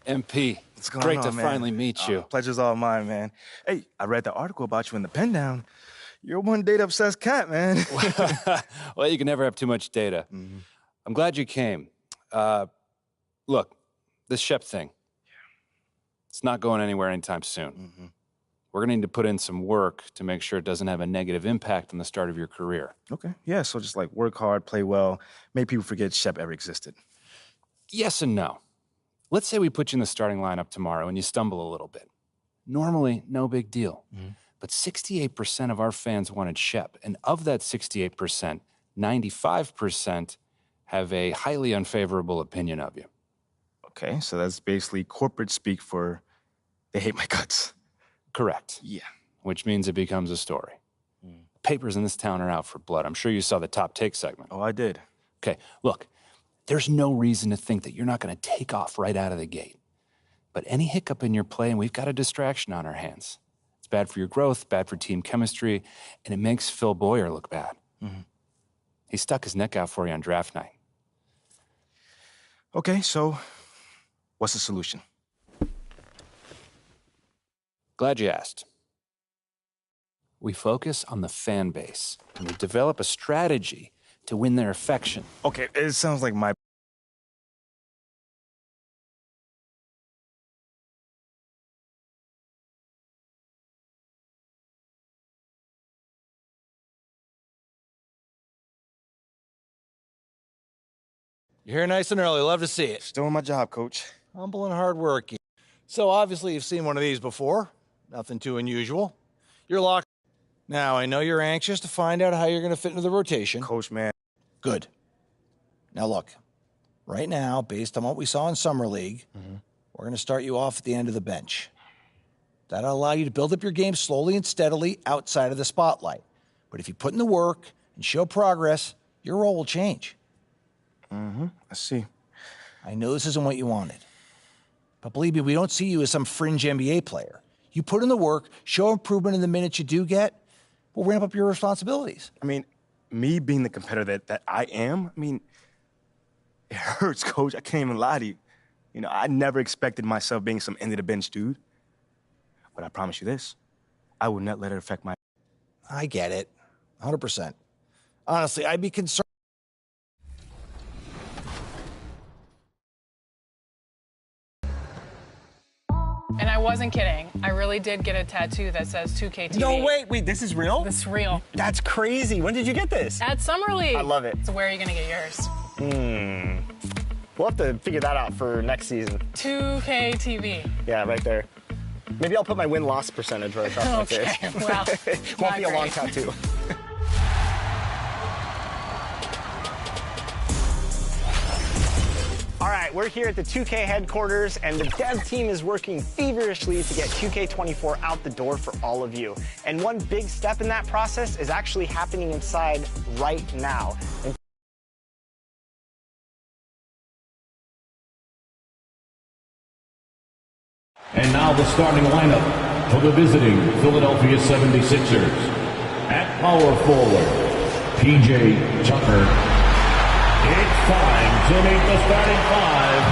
MP, what's going great on, to man? finally meet you. Pleasure's all mine, man. Hey, I read the article about you in the Pen Down. You're one data-obsessed cat, man. Well, you can never have too much data. I'm glad you came. Look, this Shep thing, it's not going anywhere anytime soon. We're going to need to put in some work to make sure it doesn't have a negative impact on the start of your career. Okay, yeah, so just like work hard, play well, make people forget Shep ever existed. Yes and no. Let's say we put you in the starting lineup tomorrow and you stumble a little bit. Normally, no big deal. But 68% of our fans wanted Shep, and of that 68%, 95% have a highly unfavorable opinion of you. Okay, so that's basically corporate speak for they hate my guts. Correct. Yeah. Which means it becomes a story. Papers in this town are out for blood. I'm sure you saw the top take segment. Oh, I did. Okay, look, there's no reason to think that you're not going to take off right out of the gate. But any hiccup in your play, and we've got a distraction on our hands. It's bad for your growth, bad for team chemistry, and it makes Phil Boyer look bad. He stuck his neck out for you on draft night. Okay, so what's the solution? Glad you asked. We focus on the fan base, and we develop a strategy to win their affection. Okay, it sounds like my... You're here nice and early. Love to see it. Still on my job, Coach. Humble and hardworking. So obviously you've seen one of these before. Nothing too unusual. You're locked. Now, I know you're anxious to find out how you're going to fit into the rotation. Coach, man. Good. Now look, right now, based on what we saw in Summer League, we're going to start you off at the end of the bench. That'll allow you to build up your game slowly and steadily outside of the spotlight. But if you put in the work and show progress, your role will change. I see. I know this isn't what you wanted. But believe me, we don't see you as some fringe NBA player. You put in the work, show improvement in the minutes you do get, we'll ramp up your responsibilities. I mean, me being the competitor that I am, I mean, it hurts, Coach. I can't even lie to you. You know, I never expected myself being some end-of-the-bench dude. But I promise you this, I will not let it affect my... I get it, 100%. Honestly, I'd be concerned. And I wasn't kidding. I really did get a tattoo that says 2K TV. No, wait, this is real? This is real. That's crazy. When did you get this? At Summer League. I love it. So where are you going to get yours? We'll have to figure that out for next season. 2K TV. Yeah, right there. Maybe I'll put my win-loss percentage right across my face. Okay, well, Won't be a long great. tattoo. All right, we're here at the 2K headquarters, and the dev team is working feverishly to get 2K24 out the door for all of you. And one big step in that process is actually happening inside right now. And now the starting lineup for the visiting Philadelphia 76ers. At power forward, P.J. Tucker. It's time to meet the starting five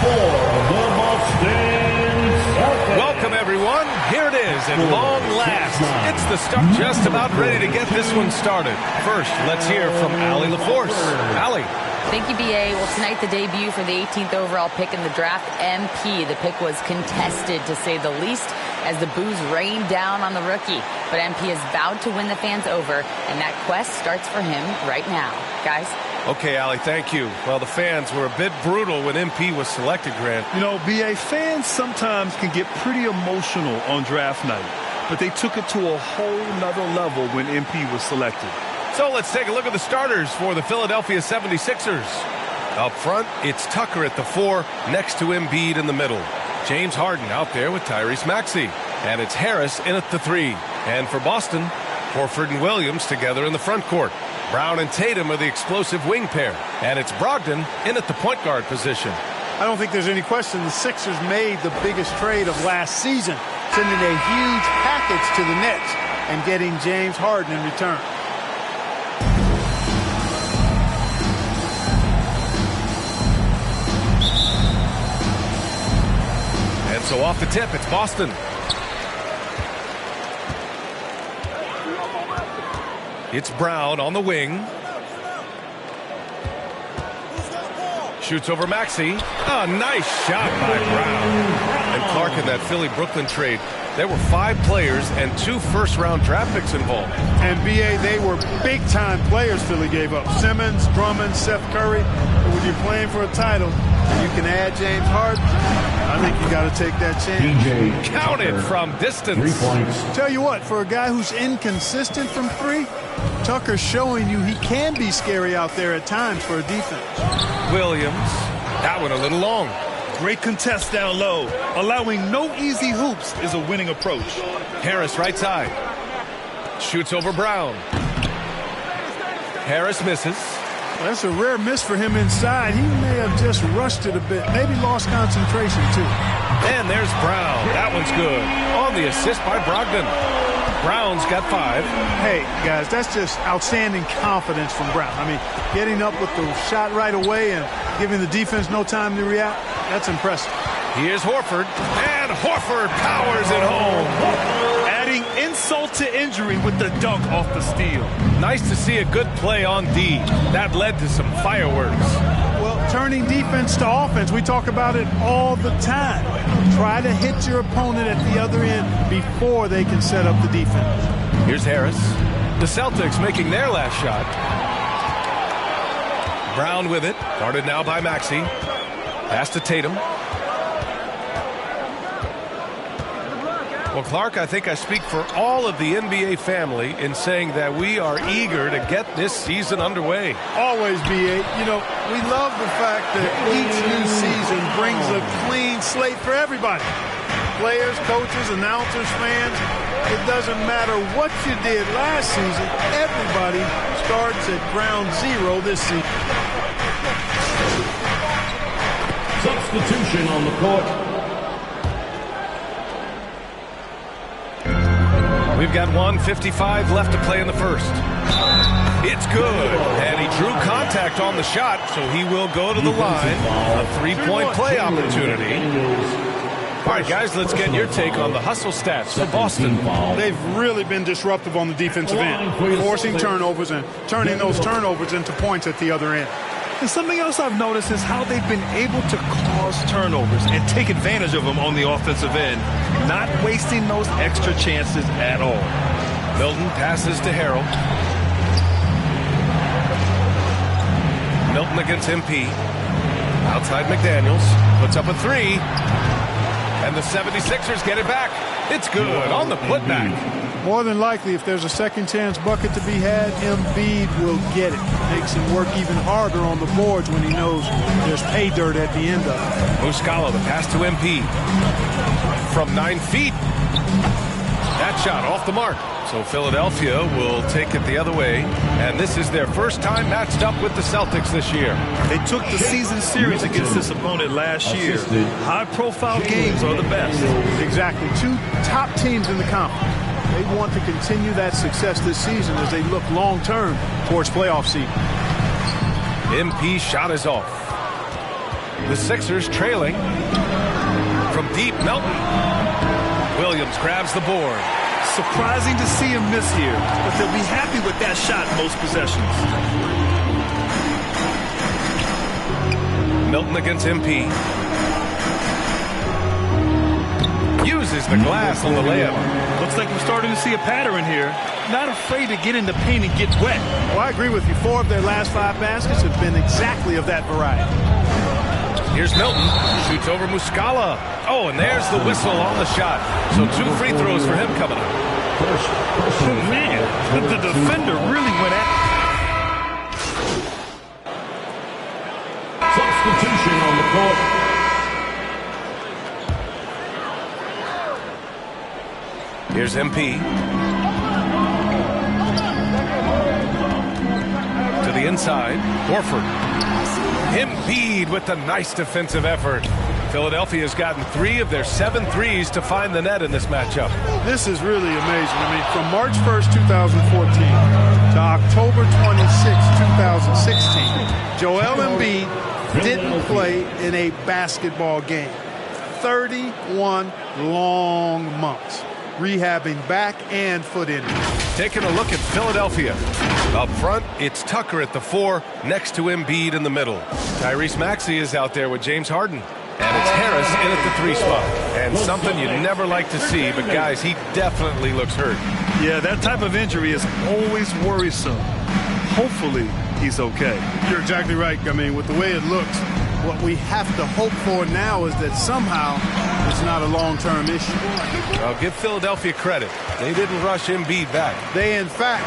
for the Boston Celtics. Welcome, everyone. Here it is at long last. It's the start, just about ready to get this one started. First, let's hear from Allie LaForce. Allie. Thank you, B.A. Well, tonight, the debut for the 18th overall pick in the draft, MP. The pick was contested, to say the least, as the boos rained down on the rookie. But MP has vowed to win the fans over, and that quest starts for him right now. Guys? Okay, Allie, thank you. Well, the fans were a bit brutal when MP was selected, Grant. You know, BA, fans sometimes can get pretty emotional on draft night, but they took it to a whole nother level when MP was selected. So let's take a look at the starters for the Philadelphia 76ers. Up front, it's Tucker at the 4, next to Embiid in the middle. James Harden out there with Tyrese Maxey. And it's Harris in at the 3. And for Boston, Horford and Williams together in the front court. Brown and Tatum are the explosive wing pair. And it's Brogdon in at the point guard position. I don't think there's any question the Sixers made the biggest trade of last season, sending a huge package to the Nets and getting James Harden in return. And so off the tip, it's Boston. It's Brown on the wing. Shoots over Maxey. A nice shot by Brown. And Clark in that Philly-Brooklyn trade. There were 5 players and 2 first-round draft picks involved. And, B.A., they were big-time players Philly gave up. Simmons, Drummond, Seth Curry. But when you're playing for a title, you can add James Harden. I think you got to take that chance. Counted from distance. 3 points. Tell you what, for a guy who's inconsistent from 3, Tucker's showing you he can be scary out there at times for a defense. Williams. That one a little long. Great contest down low. Allowing no easy hoops is a winning approach. Harris right side. Shoots over Brown. Harris misses. Well, that's a rare miss for him inside. He may have just rushed it a bit. Maybe lost concentration, too. And there's Brown. That one's good. On the assist by Brogdon. Brown's got 5. Hey, guys, that's just outstanding confidence from Brown. I mean, getting up with the shot right away and giving the defense no time to react, that's impressive. Here's Horford. And Horford powers it home. Adding insult to injury with the dunk off the steal. Nice to see a good play on D. That led to some fireworks. Well, turning defense to offense, we talk about it all the time. Try to hit your opponent at the other end before they can set up the defense. Here's Harris. The Celtics making their last shot. Brown with it. Guarded now by Maxey. Pass to Tatum. Well, Clark, I think I speak for all of the NBA family in saying that we are eager to get this season underway. Always, B.A. You know, we love the fact that each new season brings a clean slate for everybody. Players, coaches, announcers, fans. It doesn't matter what you did last season. Everybody starts at ground zero this season. Substitution on the court. We've got 1:55 left to play in the first. It's good. And he drew contact on the shot, so he will go to the line. A 3-point play opportunity. All right, guys, let's get your take on the hustle stats for Boston. They've really been disruptive on the defensive end, forcing turnovers and turning those turnovers into points at the other end. And something else I've noticed is how they've been able to cause turnovers and take advantage of them on the offensive end, not wasting those extra chances at all. Milton passes to Harrell. Milton against MP. Outside McDaniels. Puts up a 3. And the 76ers get it back. It's good on the putback. More than likely, if there's a second chance bucket to be had, Embiid will get it. Makes him work even harder on the boards when he knows there's pay dirt at the end of it. Muscala, the pass to MP. From 9 feet. That shot off the mark. So Philadelphia will take it the other way. And this is their first time matched up with the Celtics this year. They took the season series against this opponent last year. High-profile games are the best. Exactly. 2 top teams in the conference. They want to continue that success this season as they look long-term towards playoff seed. MP shot is off. The Sixers trailing. From deep, Melton. Williams grabs the board. Surprising to see him miss here, but they'll be happy with that shot most possessions. Milton against MP. uses the glass on the layup. Looks like we're starting to see a pattern here. Not afraid to get in the paint and get wet. Well, I agree with you. 4 of their last 5 baskets have been exactly of that variety. Here's Milton. Shoots over Muscala. Oh, and there's the whistle on the shot. So 2 free throws for him coming up. Man, the defender really went at. Substitution on the court. Here's MP. To the inside. Horford. Embiid with the nice defensive effort. Philadelphia's gotten 3 of their 7 threes to find the net in this matchup. This is really amazing. I mean, from March 1st, 2014 to October 26, 2016, Joel Embiid didn't play in a basketball game. 31 long months, rehabbing back and foot injuries. Taking a look at Philadelphia. Up front, it's Tucker at the 4, next to Embiid in the middle. Tyrese Maxey is out there with James Harden. And it's Harris in at the 3 spot. And something you never like to see, but guys, he definitely looks hurt. Yeah, that type of injury is always worrisome. Hopefully, he's okay. You're exactly right. I mean, with the way it looks, what we have to hope for now is that somehow it's not a long-term issue. I'll give Philadelphia credit. They didn't rush Embiid back. They, in fact,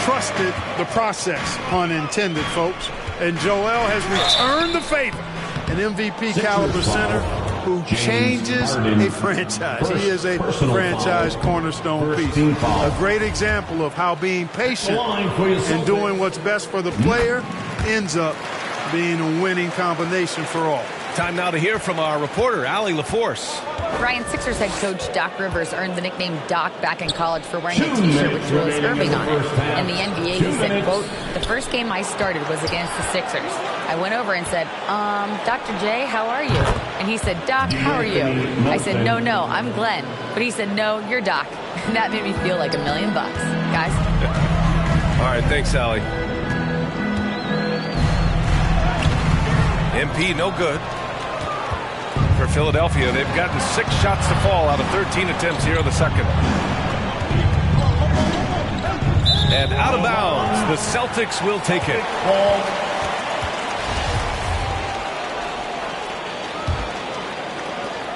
trusted the process, pun intended, folks. And Joel has returned the favor. An MVP caliber center who changes a franchise. He is a franchise cornerstone piece. A great example of how being patient and doing what's best for the player ends up being a winning combination for all. Time now to hear from our reporter, Allie LaForce. Ryan, Sixers head coach Doc Rivers earned the nickname Doc back in college for wearing a T-shirt with Julius Erving on it. In the NBA, he said, quote, "The first game I started was against the Sixers. I went over and said, Dr. J, how are you?" And he said, "Doc, how are you?" I said, no, I'm Glenn." But he said, "No, you're Doc." And that made me feel like $1 million. Guys? All right, thanks, Allie. MP no good. For Philadelphia, they've gotten 6 shots to fall out of 13 attempts here in the second. And out of bounds, the Celtics will take it.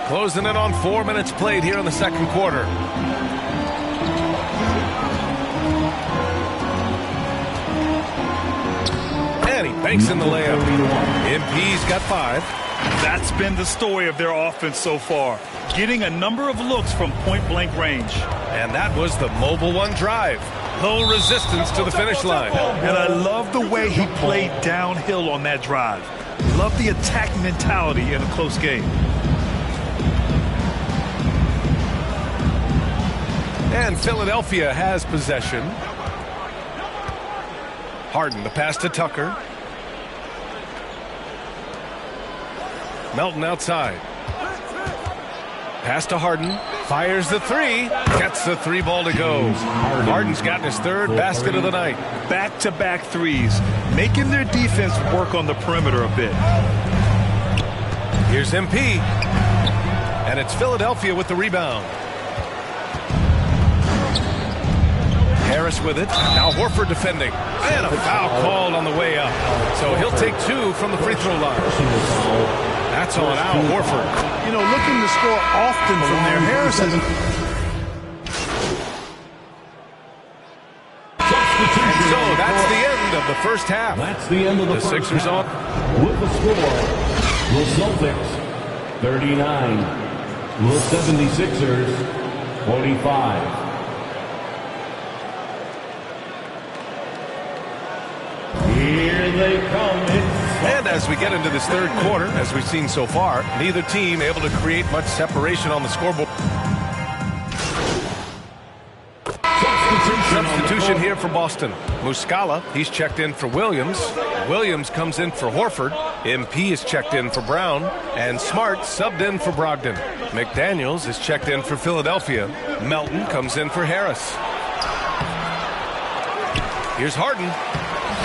Closing in on 4 minutes played here in the second quarter. And he banks in the layup. MP's got 5. That's been the story of their offense so far. Getting a number of looks from point-blank range. And that was the Mobile One drive. Low resistance to the finish line. And I love the way he played downhill on that drive. Love the attack mentality in a close game. And Philadelphia has possession. Harden, the pass to Tucker. Melton outside. Pass to Harden. Fires the 3. Gets the 3 ball to go. Harden's gotten his 3rd basket of the night. Back-to-back threes, making their defense work on the perimeter a bit. Here's MP. And it's Philadelphia with the rebound. Harris with it. Now Horford defending. And a foul called on the way up. So he'll take 2 from the free throw line. That's on Al Horford. You know, looking to score often from there. Harris has... So that's the end of the first half. That's the end of the Sixers on. With the score, the Celtics 39, the 76ers 45. Here they come. And as we get into this third quarter, as we've seen so far, neither team able to create much separation on the scoreboard. Substitution here for Boston. Muscala, he's checked in for Williams. Williams comes in for Horford. MP is checked in for Brown. And Smart subbed in for Brogdon. McDaniels is checked in for Philadelphia. Melton comes in for Harris. Here's Harden.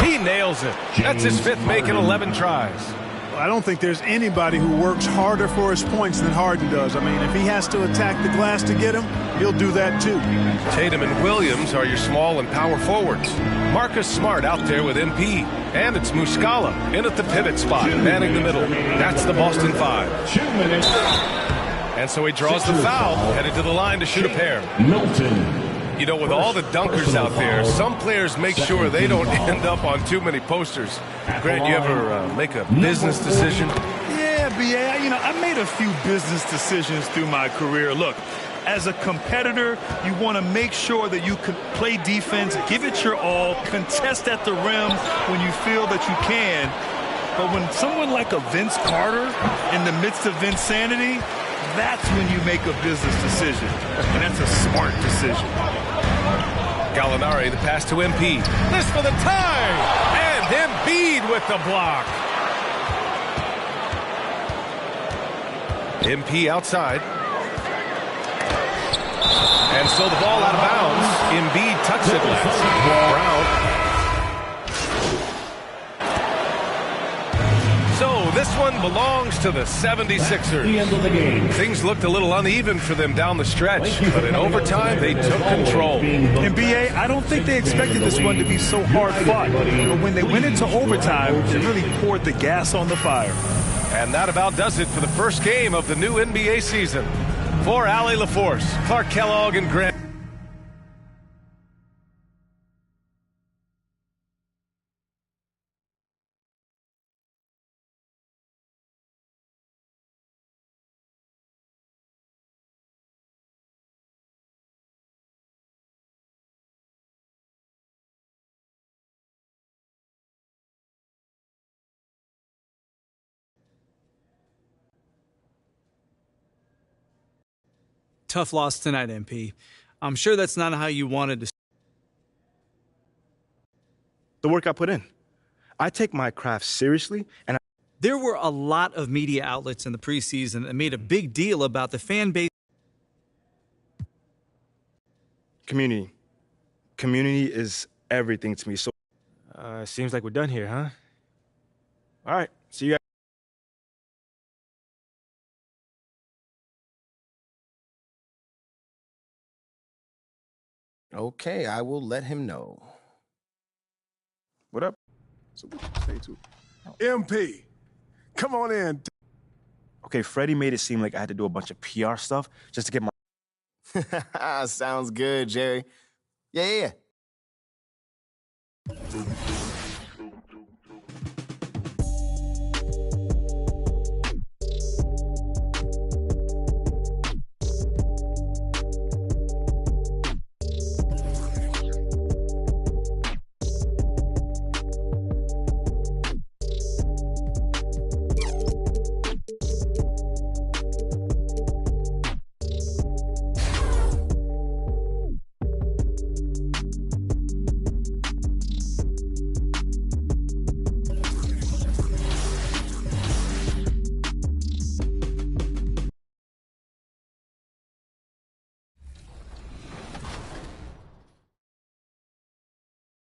He nails it. That's his 5th make in 11 tries. I don't think there's anybody who works harder for his points than Harden does. I mean, if he has to attack the glass to get him, he'll do that too. Tatum and Williams are your small and power forwards. Marcus Smart out there with MP. And it's Muscala in at the pivot spot, manning the middle. That's the Boston 5. 2 minutes. And so he draws the foul, headed to the line to shoot a pair. Milton. You know, with all the dunkers out there, some players make sure they don't end up on too many posters. Grant, you ever make a business decision? Yeah, B.A., I made a few business decisions through my career. Look, as a competitor, you want to make sure that you can play defense, give it your all, contest at the rim when you feel that you can. But when someone like a Vince Carter in the midst of insanity, that's when you make a business decision. And that's a smart decision. Gallinari, the pass to MP. This for the tie! And Embiid with the block. MP outside. And so the ball out of bounds. Embiid tucks it left. Brown. So this one belongs to the 76ers. The end of the game. Things looked a little uneven for them down the stretch, but in overtime they took control. And B.A., I don't think they expected this one to be so hard fought. But when they went into overtime, they really poured the gas on the fire. And that about does it for the first game of the new NBA season. For Allie LaForce, Clark Kellogg, and Grant. Tough loss tonight, MP. I'm sure that's not how you wanted to. The work I put in. I take my craft seriously, and There were a lot of media outlets in the preseason that made a big deal about the fan base. Community is everything to me. So, seems like we're done here, huh? All right, see you guys. Okay, I will let him know. What up? So what you say to MP, come on in. Okay, Freddie made it seem like I had to do a bunch of PR stuff just to get my... Sounds good, Jerry. Yeah.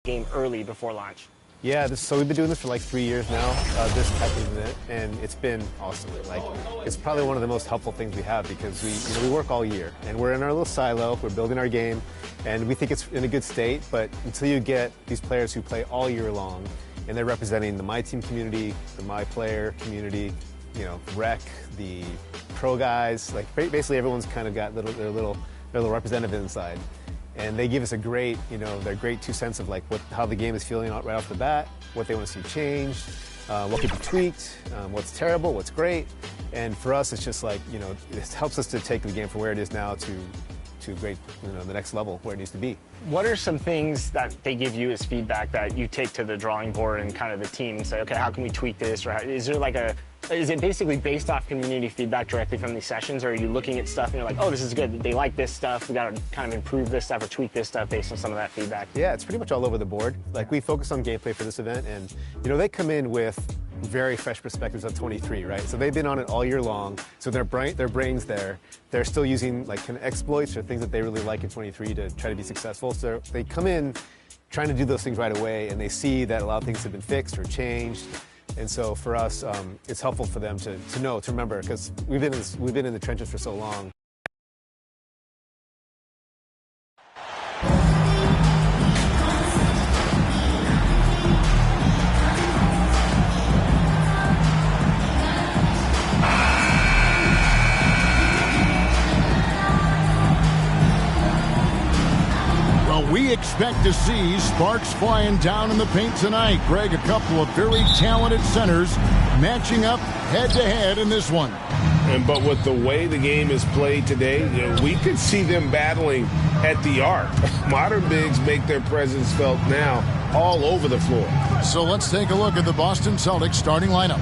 Game early before launch. Yeah, so we've been doing this for like 3 years now, this type of event, and it's been awesome. Like, it's probably one of the most helpful things we have because we work all year, and we're in our little silo, we're building our game, and we think it's in a good state, but until you get these players who play all year long, and they're representing the My Team community, the My Player community, rec, the pro guys, like basically everyone's kind of got their little representative inside. And they give us a great, their great 2 cents of like how the game is feeling right off the bat, what they want to see changed, what could be tweaked, what's terrible, what's great. And for us, it's just like, it helps us to take the game from where it is now to great, the next level where it needs to be. What are some things that they give you as feedback that you take to the drawing board and kind of the team and say, okay, how can we tweak this? Or is it basically based off community feedback directly from these sessions, or are you looking at stuff and you're like, oh, this is good, they like this stuff, we got to kind of improve this stuff or tweak this stuff based on some of that feedback? Yeah, it's pretty much all over the board. Like, we focus on gameplay for this event, and they come in with very fresh perspectives of 23, right? So they've been on it all year long, so their brain's there. They're still using like kind of exploits or things that they really like in 23 to try to be successful. So they come in trying to do those things right away, and they see that a lot of things have been fixed or changed. And so for us, it's helpful for them to know, to remember, because we've been in the trenches for so long. We expect to see sparks flying down in the paint tonight. Greg, a couple of very talented centers matching up head-to-head in this one. But with the way the game is played today, we could see them battling at the arc. Modern bigs make their presence felt now all over the floor. So let's take a look at the Boston Celtics starting lineup.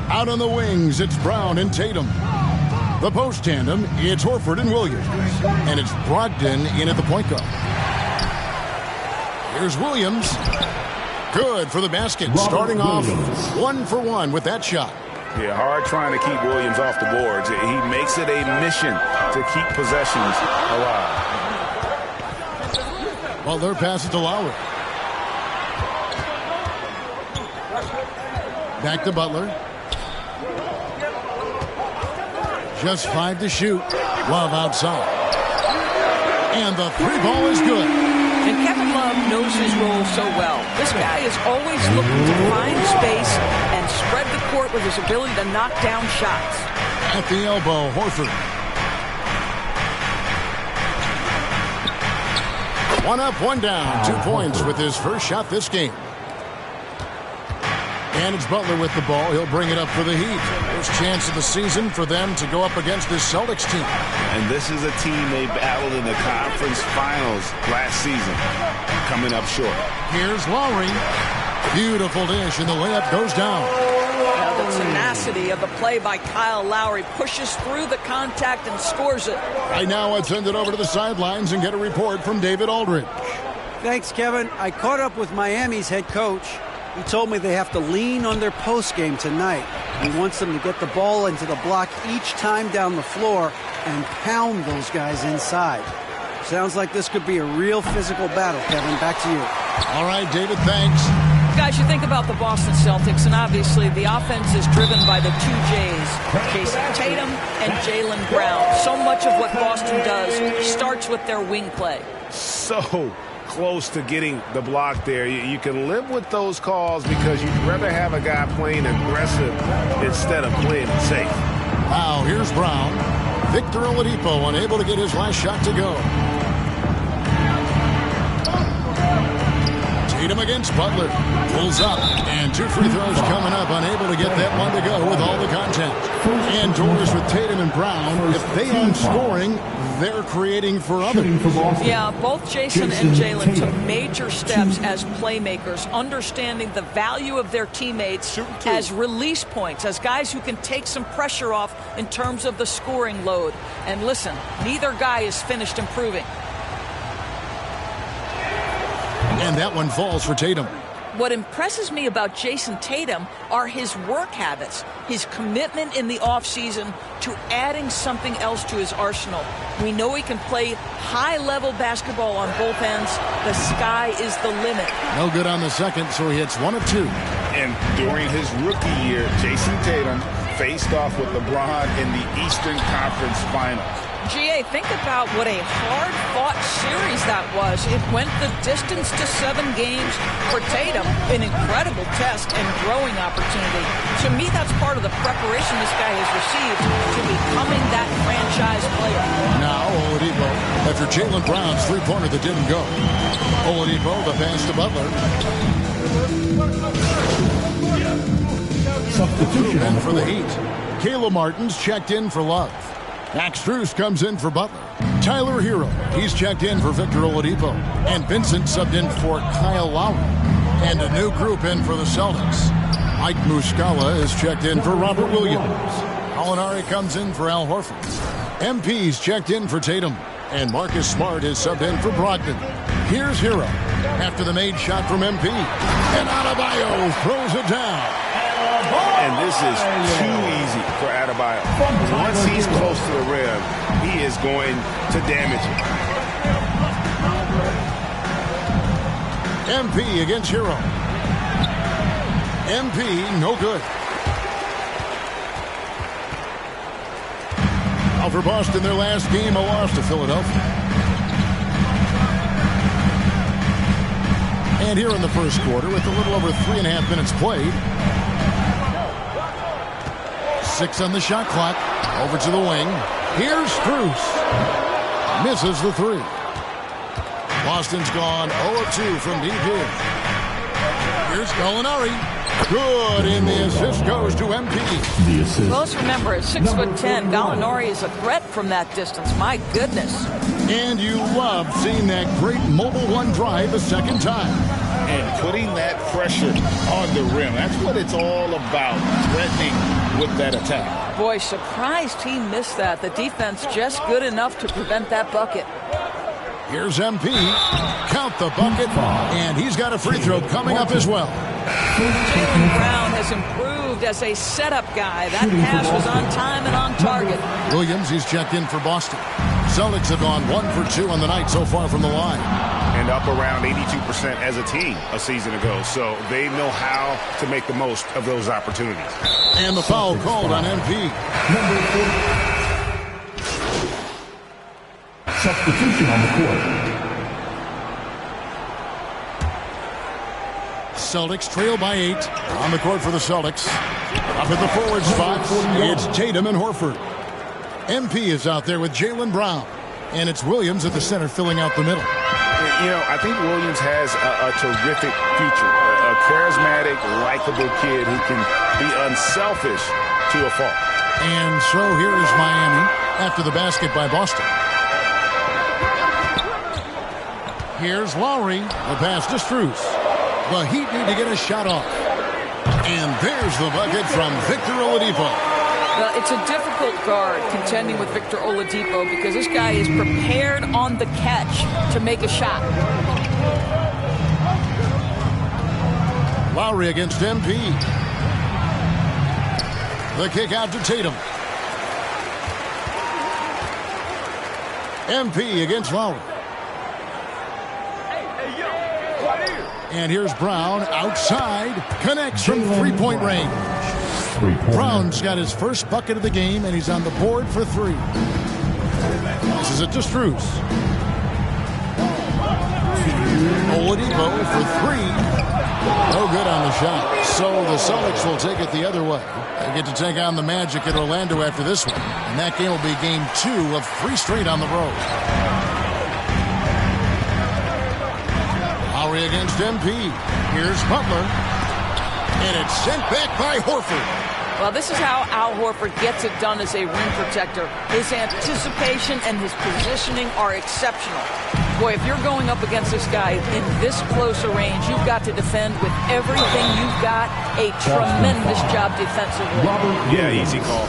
Out on the wings, it's Brown and Tatum. The post tandem, it's Horford and Williams. And it's Brogdon in at the point guard. Here's Williams. Good for the basket. Starting off 1 for 1 with that shot. Yeah, hard trying to keep Williams off the boards. He makes it a mission to keep possessions alive. Butler passes to Lowry. Back to Butler. Just 5 to shoot. Love outside. And the 3-ball is good. And Kevin Love knows his role so well. This guy is always looking to find space and spread the court with his ability to knock down shots. At the elbow, Horford. 1 up, 1 down. 2 points with his first shot this game. And it's Butler with the ball. He'll bring it up for the Heat. First chance of the season for them to go up against this Celtics team. And this is a team they battled in the conference finals last season. Coming up short. Here's Lowry. Beautiful dish, and the layup goes down. Now the tenacity of the play by Kyle Lowry pushes through the contact and scores it. Right now, I'd send it over to the sidelines and get a report from David Aldridge. Thanks, Kevin. I caught up with Miami's head coach. He told me they have to lean on their post game tonight. He wants them to get the ball into the block each time down the floor and pound those guys inside. Sounds like this could be a real physical battle, Kevin. Back to you. All right, David, thanks. Guys, you think about the Boston Celtics, and obviously the offense is driven by the 2 J's, Jason Tatum and Jaylen Brown. So much of what Boston does starts with their wing play. So close to getting the block there. You can live with those calls because you'd rather have a guy playing aggressive instead of playing it safe. Now here's Brown. Victor Oladipo unable to get his last shot to go. Tatum against Butler. Pulls up. And 2 free throws coming up. Unable to get that one to go with all the contact. And doors with Tatum and Brown. If they aren't scoring, they're creating for others. Yeah, both Jason and Jaylen took major steps as playmakers, understanding the value of their teammates as release points, as guys who can take some pressure off in terms of the scoring load. And listen, neither guy is finished improving. And that one falls for Tatum. What impresses me about Jason Tatum are his work habits, his commitment in the offseason to adding something else to his arsenal. We know he can play high-level basketball on both ends. The sky is the limit. No good on the second, so he hits 1 of 2. And during his rookie year, Jason Tatum faced off with LeBron in the Eastern Conference Finals. GA, think about what a hard-fought series that was. It went the distance to 7 games for Tatum, an incredible test and growing opportunity. To me, that's part of the preparation this guy has received to becoming that franchise player. Now Oladipo, after Jaylen Brown's three-pointer that didn't go. Oladipo, the pass to Butler. Substitution in for the Heat. Caleb Martin's checked in for Love. Max Strus comes in for Butler. Tyler Hero, he's checked in for Victor Oladipo. And Vincent subbed in for Kyle Lowry. And a new group in for the Celtics. Mike Muscala is checked in for Robert Williams. Alinari comes in for Al Horford. MP's checked in for Tatum. And Marcus Smart is subbed in for Brogdon. Here's Hero after the made shot from MP. And Adebayo throws it down. And this is too easy for Adebayo. Once he's close to the rim, he is going to damage it. MP against Hero. MP, no good. Now for Boston, their last game, a loss to Philadelphia. And here in the first quarter, with a little over 3.5 minutes played. 6 on the shot clock. Over to the wing. Here's Strus. Misses the 3. Boston's gone 0 of 2 from deep here. Here's Gallinari. Good, and the assist goes to MP. The assist. Well, let's remember, at 6'10", Gallinari is a threat from that distance. My goodness. And you love seeing that great Mobile One drive a second time. And putting that pressure on the rim. That's what it's all about, threatening with that attack. Boy, surprised he missed that. The defense just good enough to prevent that bucket. Here's MP. Count the bucket. And he's got a free throw coming up as well. Jaylen Brown has improved as a setup guy. That pass was on time and on target. Williams, he's checked in for Boston. Celtics have gone 1 for 2 on the night so far from the line. And up around 82% as a team a season ago. So they know how to make the most of those opportunities. And the foul called on MP. Substitution on the court. Celtics trail by 8. On the court for the Celtics. Up at the forward spot, it's Tatum and Horford. MP is out there with Jaylen Brown. And it's Williams at the center filling out the middle. You know, I think Williams has a terrific future. A charismatic, likable kid who can be unselfish to a fault. And so here is Miami after the basket by Boston. Here's Lowry. The pass to Strus. The Heat need to get a shot off. And there's the bucket from Victor Oladipo. Well, it's a difficult guard contending with Victor Oladipo because this guy is prepared on the catch to make a shot. Lowry against MP. The kick out to Tatum. MP against Lowry. And here's Brown outside. Connects from three-point range. Brown's got his first bucket of the game, and he's on the board for 3. This is it to Strus. Oladipo for 3. No good on the shot. So the Celtics will take it the other way. They get to take on the Magic at Orlando after this one. And that game will be game 2 of 3 straight on the road. Lowry against MP. Here's Butler. And it's sent back by Horford. Well, this is how Al Horford gets it done as a rim protector. His anticipation and his positioning are exceptional. Boy, if you're going up against this guy in this close a range, you've got to defend with everything you've got. A tremendous job defensively. Yeah, easy call.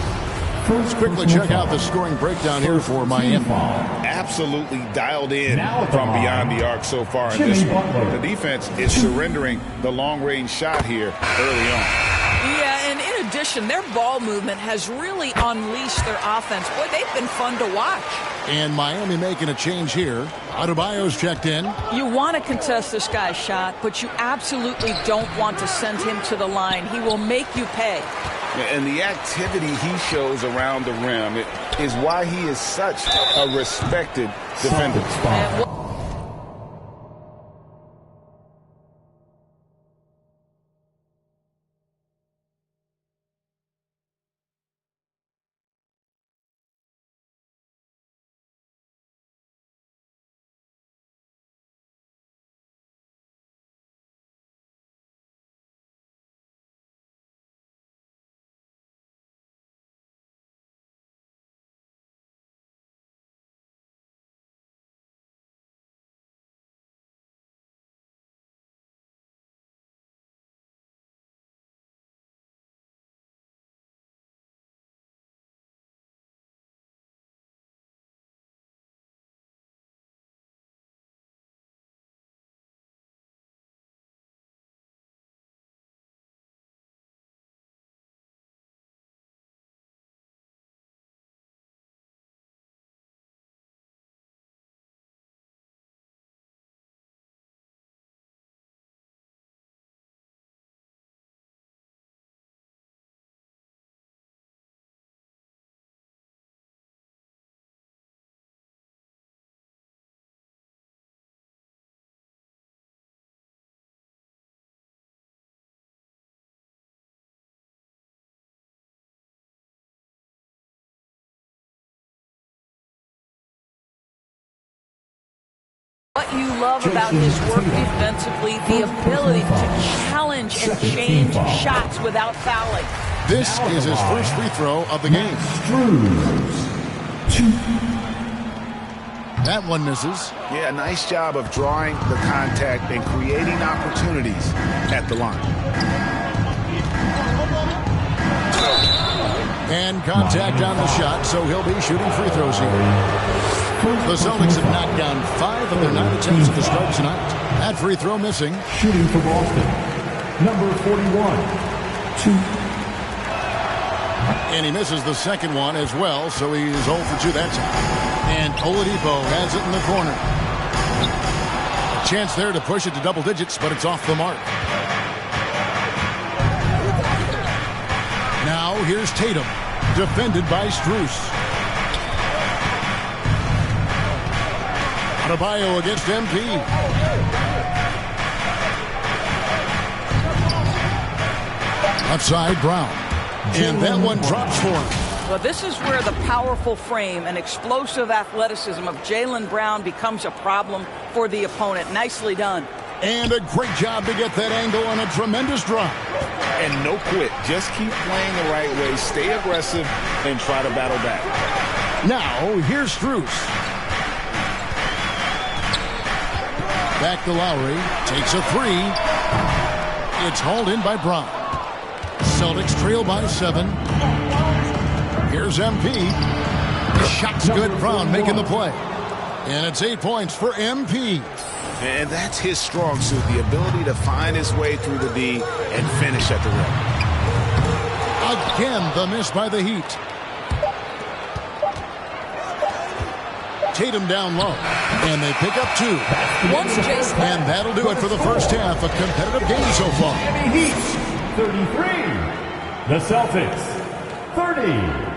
Let's quickly check out the scoring breakdown here for Miami. Absolutely dialed in from beyond the arc so far in this one. The defense is surrendering the long-range shot here early on. Yeah, and in addition, their ball movement has really unleashed their offense. Boy, they've been fun to watch. And Miami making a change here. Adebayo's checked in. You want to contest this guy's shot, but you absolutely don't want to send him to the line. He will make you pay. And the activity he shows around the rim is why he is such a respected defender. you love about his work defensively, the ability to challenge and change shots without fouling. This is his first free throw of the game. That one misses. Yeah, nice job of drawing the contact and creating opportunities at the line. And contact on the shot, so he'll be shooting free throws here. The Celtics have knocked down 5 of their 9 attempts at the start tonight. That free throw missing. Shooting for Boston, number 41, 2. And he misses the second one as well, so he's 0 for 2 that time. And Oladipo has it in the corner. A chance there to push it to double digits, but it's off the mark. Now here's Tatum, defended by Strus. Adebayo against MP. Outside Brown. And that one drops for him. Well, this is where the powerful frame and explosive athleticism of Jaylen Brown becomes a problem for the opponent. Nicely done. And a great job to get that angle on a tremendous drop. And no quit. Just keep playing the right way. Stay aggressive and try to battle back. Now, here's Strus. Back to Lowry. Takes a 3. It's hauled in by Brown. Celtics trail by 7. Here's MP. The shot's good. Brown making the play. And it's 8 points for MP. And that's his strong suit, the ability to find his way through the D and finish at the rim. Again, the miss by the Heat. Tatum down low. And they pick up 2. And that'll do it for the first half. A competitive game so far. Miami Heat, 33. The Celtics, 30.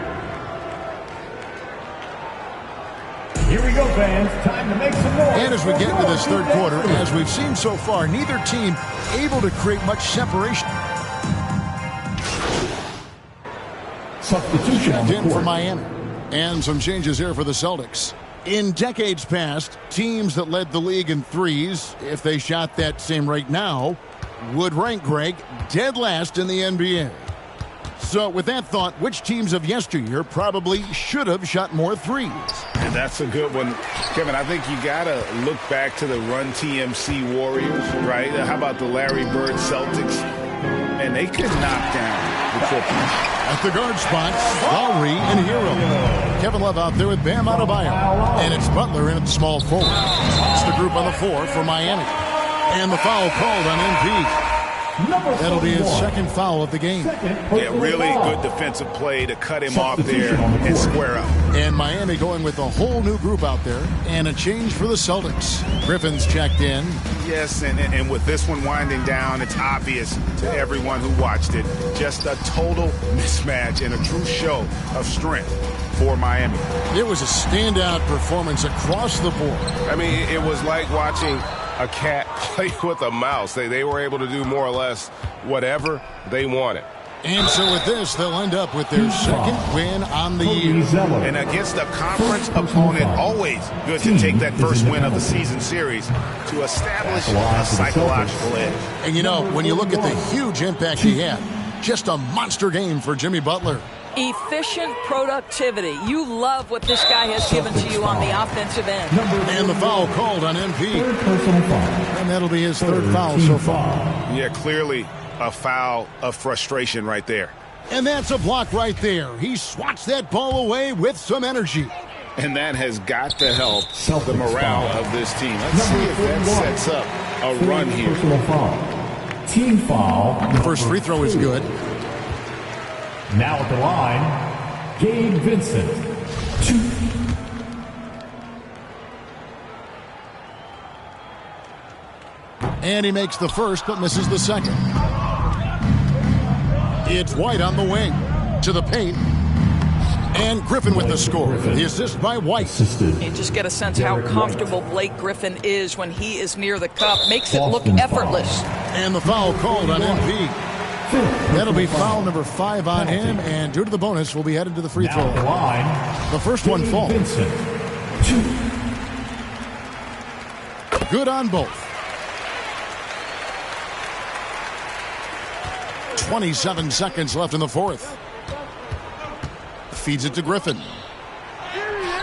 Here we go, fans. Time to make some noise. And as we get into this third quarter, as we've seen so far, neither team able to create much separation. Substitution on the in court. for Miami. And some changes here for the Celtics. In decades past, teams that led the league in threes, if they shot that same rate now, would rank, Greg, dead last in the NBA. So with that thought, which teams of yesteryear probably should have shot more threes? And that's a good one. Kevin, I think you got to look back to the Run TMC Warriors, right? How about the Larry Bird Celtics? And they could knock down the Clippers. At the guard spots, Lowry and Hero. Kevin Love out there with Bam Adebayo. And it's Butler in at the small forward. It's the group on the 4 for Miami. And the foul called on MP. That'll be his second foul of the game. Yeah, really good defensive play to cut him off there and square up. And Miami going with a whole new group out there. And a change for the Celtics. Griffin's checked in. Yes, and with this one winding down, it's obvious to everyone who watched it. Just a total mismatch and a true show of strength for Miami. It was a standout performance across the board. I mean, it was like watching a cat play with a mouse. They were able to do more or less whatever they wanted. And so with this, they'll end up with their second win on the year. And against a conference opponent, always good to take that first win of the season series to establish a psychological edge. And you know, when you look at the huge impact he had, just a monster game for Jimmy Butler. Efficient productivity. You love what this guy has given to you on the offensive end. And the foul called on MP. And that'll be his third foul so far. Yeah, clearly a foul of frustration right there. And that's a block right there. He swats that ball away with some energy. And that has got to help the morale of this team. Let's see if that sets up a run here. Team foul. The first free throw is good. Now at the line, Gabe Vincent. 2. And he makes the first, but misses the second. It's White on the wing. To the paint. And Griffin with the score. The assist by White. You just get a sense how comfortable Blake Griffin is when he is near the cup. Makes it look effortless. And the foul called on MP. That'll be foul number 5 on him, and due to the bonus, we'll be headed to the free throw line. The first one falls. Good on both. 27 seconds left in the fourth. Feeds it to Griffin.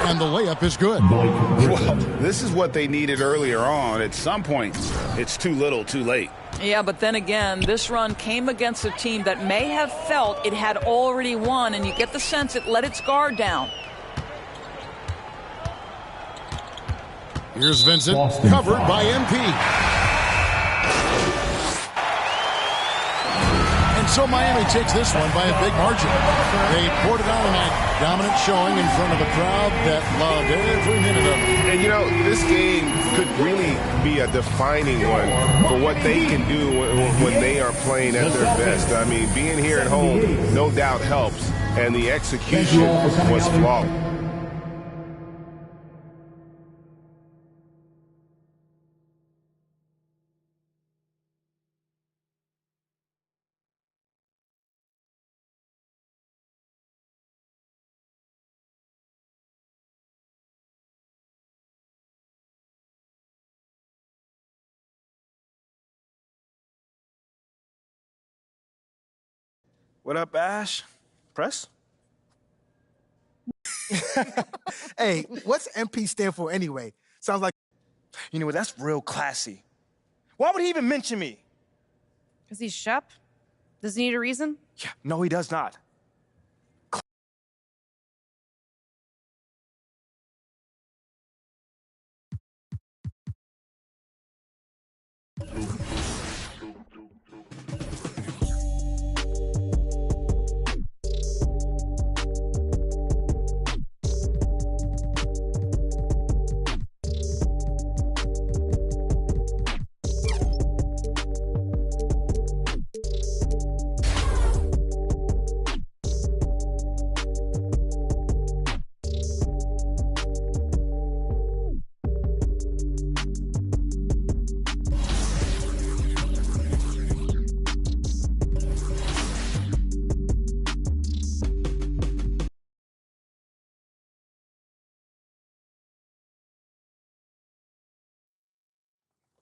And the layup is good. Well, this is what they needed earlier on. At some point, it's too little, too late. Yeah, but then again, this run came against a team that may have felt it had already won, and you get the sense it let its guard down. Here's Vincent, covered by MP. And so Miami takes this one by a big margin. They poured it on tonight. Dominant showing in front of a crowd that loved every minute of it. And, you know, this game could really be a defining one for what they can do when they are playing at their best. I mean, being here at home no doubt helps, and the execution was flawless. What up, Ash? Press? Hey, what's MP stand for anyway? Sounds like... You know what? That's real classy. Why would he even mention me? Because he's Shep? Does he need a reason? Yeah, no, he does not.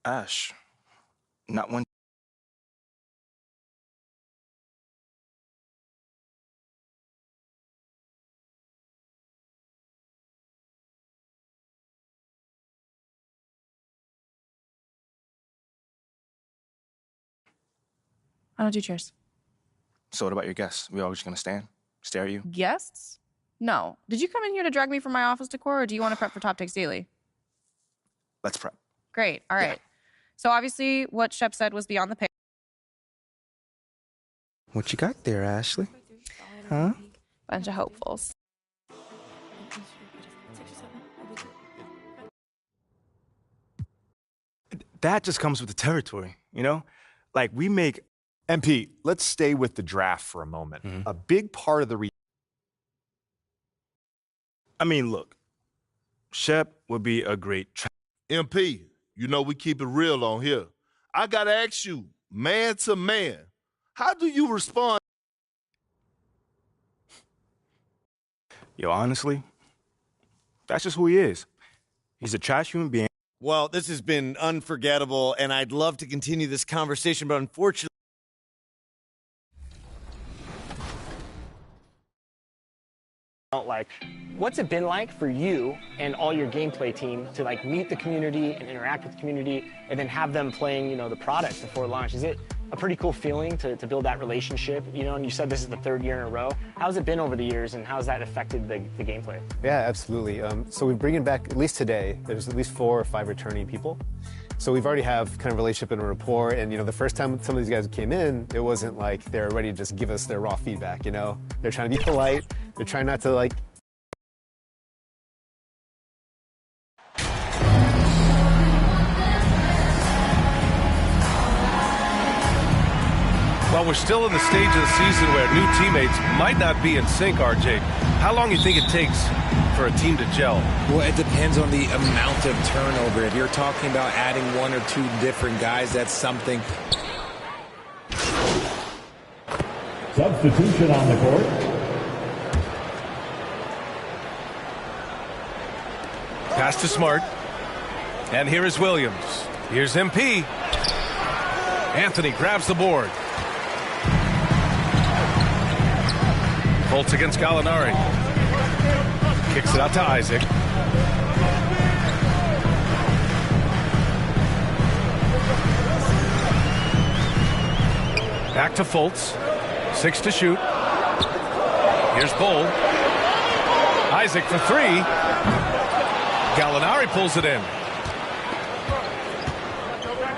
Ash, not one. I don't do cheers. So what about your guests? We all just gonna stand, stare at you? Guests? No. Did you come in here to drag me from my office decor, or do you want to prep for Top Takes Daily? Let's prep. Great. All right. So obviously what Shep said was beyond the pale. What you got there, Ashley? Huh? Bunch of hopefuls. That just comes with the territory, you know? Like, we make... MP, let's stay with the draft for a moment. Mm-hmm. A big part of the... I mean, look. Shep would be a great... MP, you know we keep it real on here. I gotta ask you, man to man, how do you respond? Yo, honestly, that's just who he is. He's a trash human being. Well, this has been unforgettable, and I'd love to continue this conversation, but unfortunately... Like, what's it been like for you and all your gameplay team to like meet the community and interact with the community and then have them playing, you know, the product before launch? Is it a pretty cool feeling to build that relationship, you know? And you said this is the third year in a row. How's it been over the years, and how's that affected the gameplay? Yeah, absolutely. So we're bringing back, at least today, there's at least 4 or 5 returning people. So we've already have kind of relationship and a rapport, and you know, the first time some of these guys came in, it wasn't like they're ready to just give us their raw feedback, you know? They're trying to be polite, they're trying not to like... Well, we're still in the stage of the season where new teammates might not be in sync, RJ. How long do you think it takes for a team to gel? Well, it depends on the amount of turnover. If you're talking about adding 1 or 2 different guys, that's something. Substitution on the court. Pass to Smart. And here is Williams. Here's MP. Anthony grabs the board. Holtz against Gallinari. Kicks it out to Isaac. Back to Fultz. 6 to shoot. Here's Bull. Isaac for 3. Gallinari pulls it in.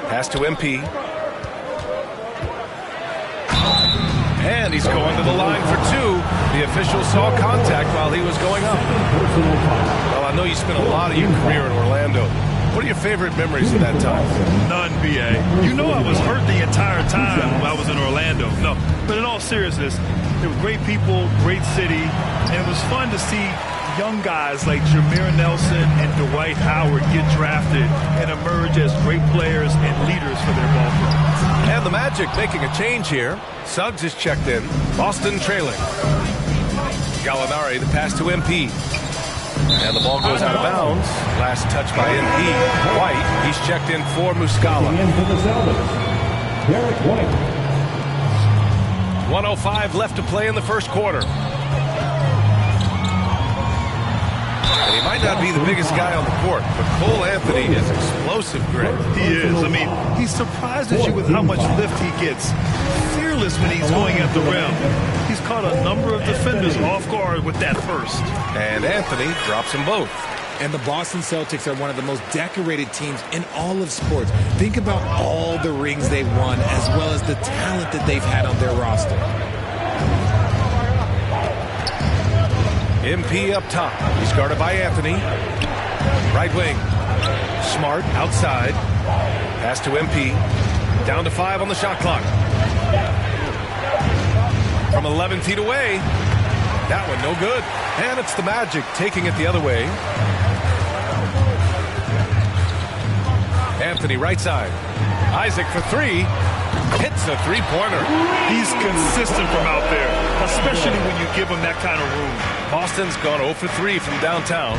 Pass to MP. And he's going to the line for 2. The official saw contact while he was going up. Well, I know you spent a lot of your career in Orlando. What are your favorite memories of that time? None, B.A. You know I was hurt the entire time when I was in Orlando. No, but in all seriousness, they were great people, great city, and it was fun to see young guys like Jameer Nelson and Dwight Howard get drafted and emerge as great players and leaders for their ball club. And the Magic making a change here. Suggs is checked in. Boston trailing. Gallinari, the pass to MP. And the ball goes out of bounds. Last touch by MP. White, he's checked in for Muscala. 1:05 left to play in the first quarter. And he might not be the biggest guy on the court, but Cole Anthony is explosive, Greg. He is. I mean, he surprises you with how much lift he gets. Fearless when he's going at the rim. He's caught a number of defenders off guard with that first. And Anthony drops them both. And the Boston Celtics are one of the most decorated teams in all of sports. Think about all the rings they've won, as well as the talent that they've had on their roster. MP up top. He's guarded by Anthony. Right wing. Smart outside. Pass to MP. Down to 5 on the shot clock. From 11 feet away. That one no good. And it's the Magic taking it the other way. Anthony right side. Isaac for 3. Hits a three-pointer. He's consistent from out there, especially when you give him that kind of room. Boston's gone 0 for 3 from downtown.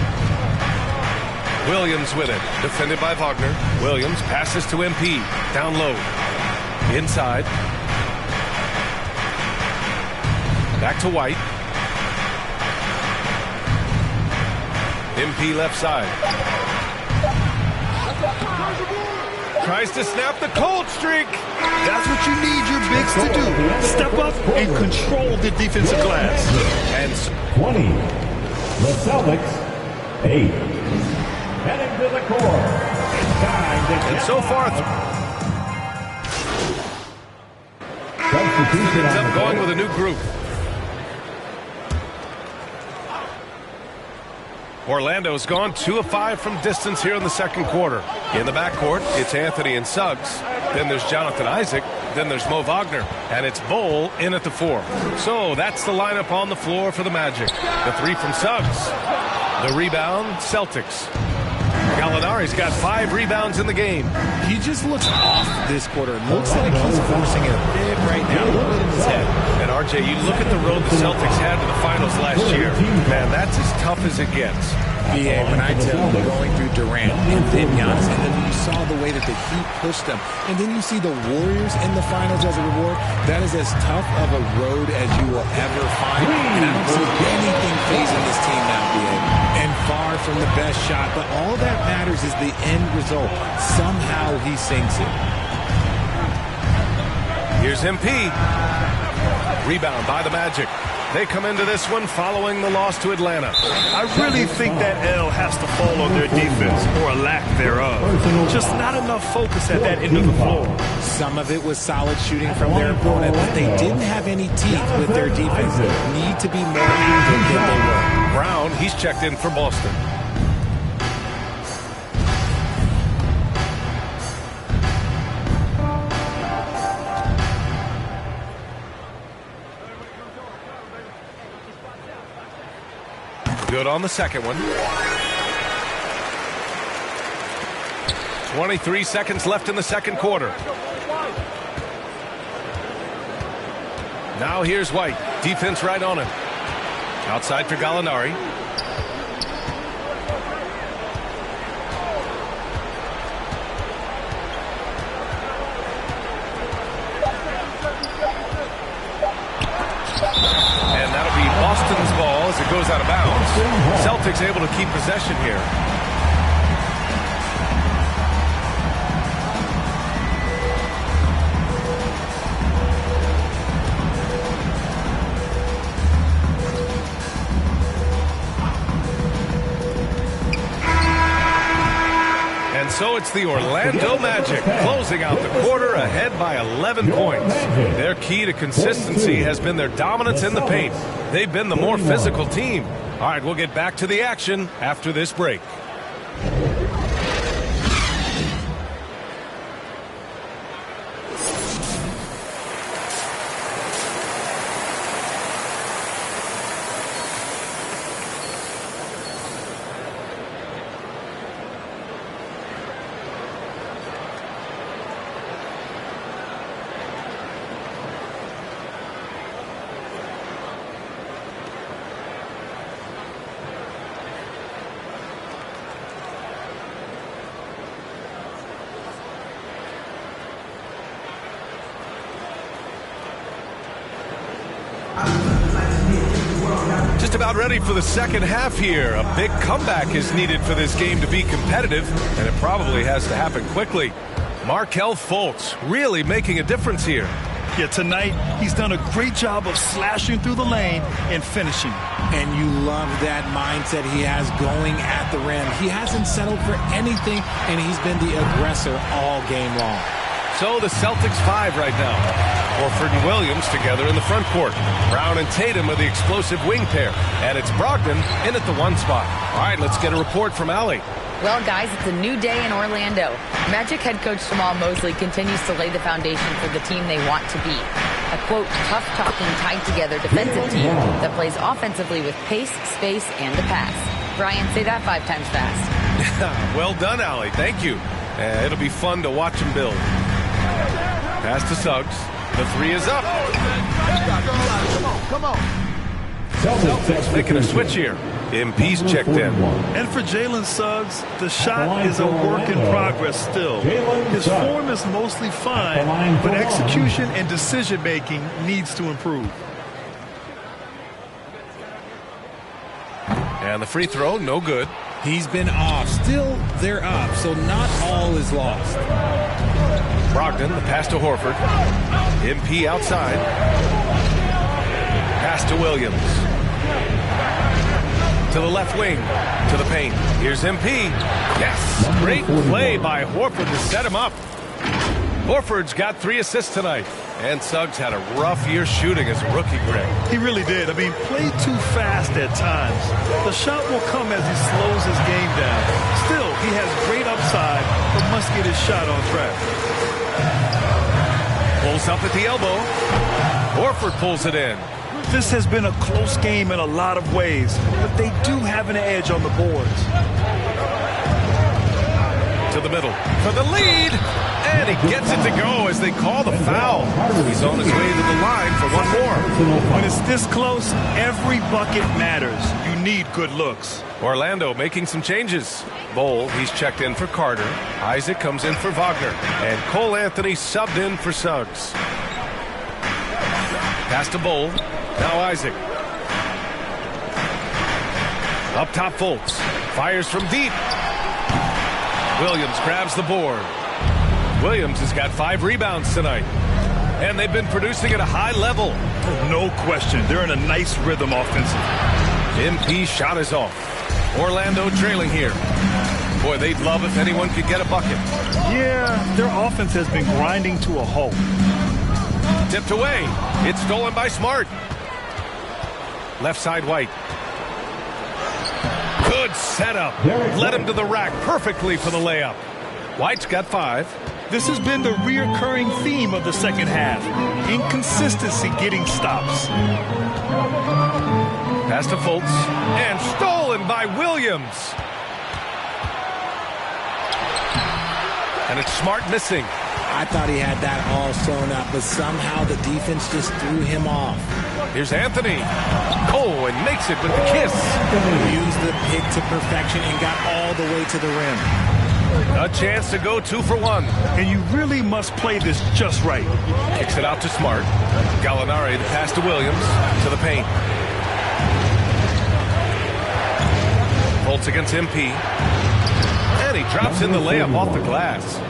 Williams with it. Defended by Wagner. Williams passes to MP. Down low. Inside. Back to White. MP left side. Tries to snap the cold streak. That's what you need your bigs to do. Step up and control the defensive glass. And 20. The Celtics, 8. Heading to the court. It's time to and so far, substitution ends up going with a new group. Orlando's gone 2 of 5 from distance here in the second quarter. In the backcourt, it's Anthony and Suggs. Then there's Jonathan Isaac. Then there's Mo Wagner. And it's Bull in at the 4. So that's the lineup on the floor for the Magic. The 3 from Suggs. The rebound, Celtics. Gallinari's got 5 rebounds in the game. He just looks off this quarter. Looks like he's forcing it a bit right now. A little bit in his head. And RJ, you look at the road the Celtics had to the finals last year. Man, that's as tough as it gets. BA, when I tell you, going through Durant and then Giannis, and then you saw the way that the Heat pushed them, and then you see the Warriors in the finals as a reward, that is as tough of a road as you will ever find. And I don't see anything phasing this team now, BA. And far from the best shot, but all that matters is the end result. Somehow he sinks it. Here's MP. Rebound by the Magic. They come into this one following the loss to Atlanta. I really think that L has to fall on their defense, or a lack thereof. Just not enough focus at that end of the floor. Some of it was solid shooting from their opponent, but they didn't have any teeth with their defense. They need to be more active than they were. Brown, he's checked in for Boston. Good on the second one. 23 seconds left in the second quarter. Now here's White. Defense right on him. Outside for Gallinari. it goes out of bounds. Celtics able to keep possession here. And so it's the Orlando Magic closing out the quarter ahead by 11 points. Their key to consistency has been their dominance in the paint. They've been the more physical team. All right, we'll get back to the action after this break. Just about ready for the second half here. A big comeback is needed for this game to be competitive, and it probably has to happen quickly. Markelle Fultz really making a difference here. Yeah, tonight he's done a great job of slashing through the lane and finishing. And you love that mindset he has going at the rim. He hasn't settled for anything, and he's been the aggressor all game long. So the Celtics 5 right now. Horford and Williams together in the front court. Brown and Tatum are the explosive wing pair. And it's Brogdon in at the 1 spot. All right, let's get a report from Allie. Well, guys, it's a new day in Orlando. Magic head coach Jamal Mosley continues to lay the foundation for the team they want to be. A, quote, tough-talking, tied-together defensive team that plays offensively with pace, space, and the pass. Brian, say that 5 times fast. Well done, Allie. Thank you. It'll be fun to watch him build. Pass to Suggs. The 3 is up. Come on. Celtics making a switch here. MP's checked in. And for Jalen Suggs, the shot is a work in progress still. His form is mostly fine, but execution and decision-making needs to improve. And the free throw, no good. He's been off. Still, they're up, so not all is lost. Brogdon, the pass to Horford. MP outside. Pass to Williams. To the left wing. To the paint. Here's MP. Yes! Great play by Horford to set him up. Horford's got 3 assists tonight. And Suggs had a rough year shooting as a rookie, Greg. He really did. I mean, played too fast at times. The shot will come as he slows his game down. Still, he has great upside, but must get his shot on track. Pulls up at the elbow. Horford pulls it in. This has been a close game in a lot of ways, but they do have an edge on the boards. To the middle for the lead, and he gets it to go as they call the foul. He's on his way to the line for one more. When it's this close, every bucket matters. You need good looks. Orlando making some changes. Bol, he's checked in for Carter. Isaac comes in for Wagner. And Cole Anthony subbed in for Suggs. Pass to Bol. Now Isaac. Up top, Fultz. Fires from deep. Williams grabs the board. Williams has got 5 rebounds tonight. And they've been producing at a high level. No question. They're in a nice rhythm offensively. MP shot is off. Orlando trailing here. Boy, they'd love if anyone could get a bucket. Yeah, their offense has been grinding to a halt. Tipped away. It's stolen by Smart. Left side, White. Good setup. Led him to the rack perfectly for the layup. White's got 5. This has been the reoccurring theme of the second half. Inconsistency getting stops. Pass to Fultz. And stolen by Williams. And it's Smart missing. I thought he had that all sewn up, but somehow the defense just threw him off. Here's Anthony. Oh, and makes it with the kiss. Used the pick to perfection and got all the way to the rim. A chance to go 2 for 1. And you really must play this just right. Kicks it out to Smart. Gallinari, the pass to Williams. To the paint. Holtz against MP. And he drops in the layup off the glass.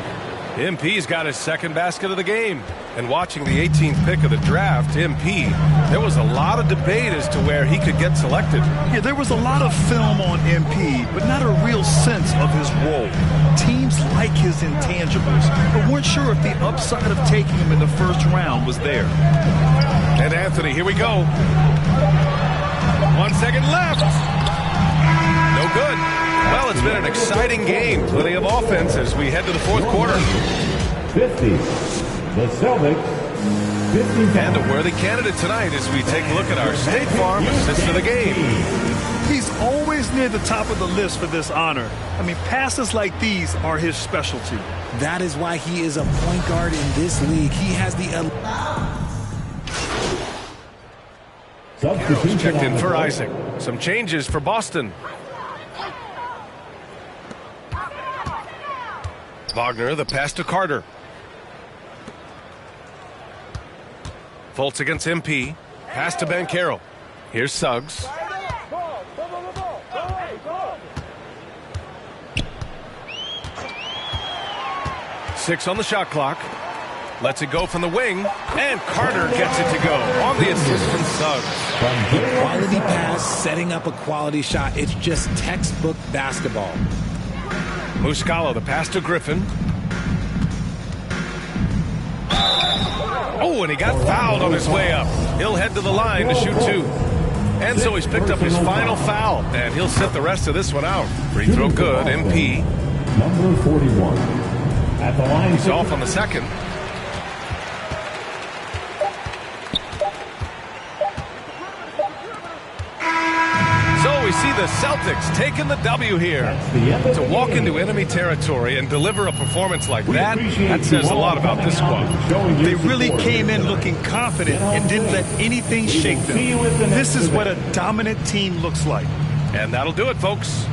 MP's got his second basket of the game. And watching the 18th pick of the draft, MP, there was a lot of debate as to where he could get selected. Yeah, there was a lot of film on MP, but not a real sense of his role. Teams like his intangibles, but weren't sure if the upside of taking him in the first round was there. And Anthony, here we go. 1 second left. No good. Well, it's been an exciting game. Plenty of offense as we head to the fourth quarter. 50. The Celtics. 55. And a worthy candidate tonight as we take a look at our State Farm assist of the game. He's always near the top of the list for this honor. I mean, passes like these are his specialty. That is why he is a point guard in this league. He has the... Carroll's checked in for Isaac. Some changes for Boston. Wagner, the pass to Carter. Fultz against MP. Pass to Banchero. Here's Suggs. Six on the shot clock. Lets it go from the wing. And Carter gets it to go on the assist from Suggs. A quality pass, setting up a quality shot. It's just textbook basketball. Muscala, the pass to Griffin. Oh, and he got fouled on his way up. He'll head to the line to shoot two. And so he's picked up his final foul, and he'll sit the rest of this one out. Free throw good, MP. Number 41. At the line. He's off on the second. We see the Celtics taking the W here. To walk into enemy territory and deliver a performance like that, that says a lot about this squad. They really came in looking confident and didn't let anything shake them. This is what a dominant team looks like. And that'll do it, folks.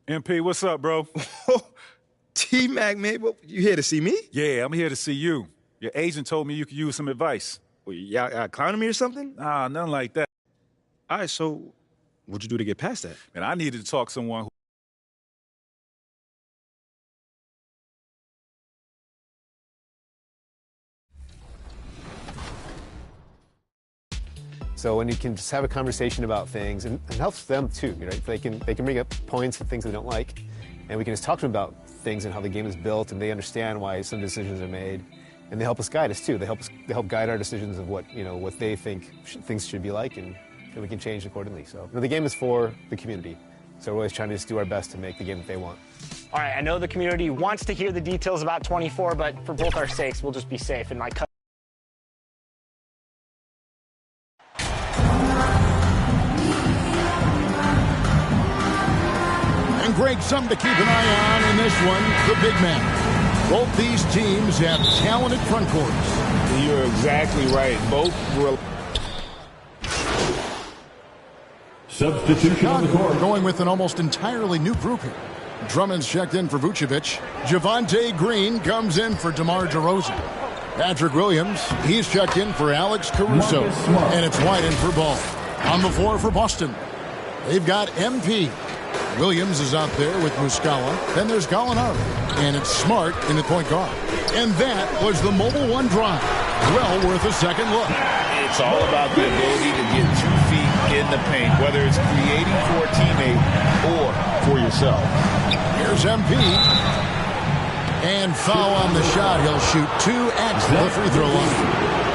MP, what's up, bro? T-Mac, man, you here to see me? Yeah, I'm here to see you. Your agent told me you could use some advice. Well, y'all clowning me or something? Nah, nothing like that. All right, so what'd you do to get past that? Man, I needed to talk to someone who... So when you can just have a conversation about things, and it helps them too, right? They can bring up points and things they don't like, and we can just talk to them about things and how the game is built, and they understand why some decisions are made, and they help us guide us too. They help guide our decisions of what they think things should be like, and we can change accordingly. So the game is for the community, so we're always trying to just do our best to make the game that they want. All right, I know the community wants to hear the details about 24, but for both our sakes, we'll just be safe. And my Some to keep an eye on in this one, the big man. Both these teams have talented front courts. You're exactly right. Both will. Substitution on the court. Going with an almost entirely new group here. Drummond's checked in for Vucevic. Javonte Green comes in for DeMar DeRozan. Patrick Williams, he's checked in for Alex Caruso. And it's White in for Ball. On the floor for Boston, they've got MP. Williams is out there with Muscala. Then there's Gallinari. And it's Smart in the point guard. And that was the Mobile One drive. Well worth a second look. It's all about the ability to get 2 feet in the paint, whether it's creating for a teammate or for yourself. Here's MP. And foul on the shot. He'll shoot 2 at the free throw line.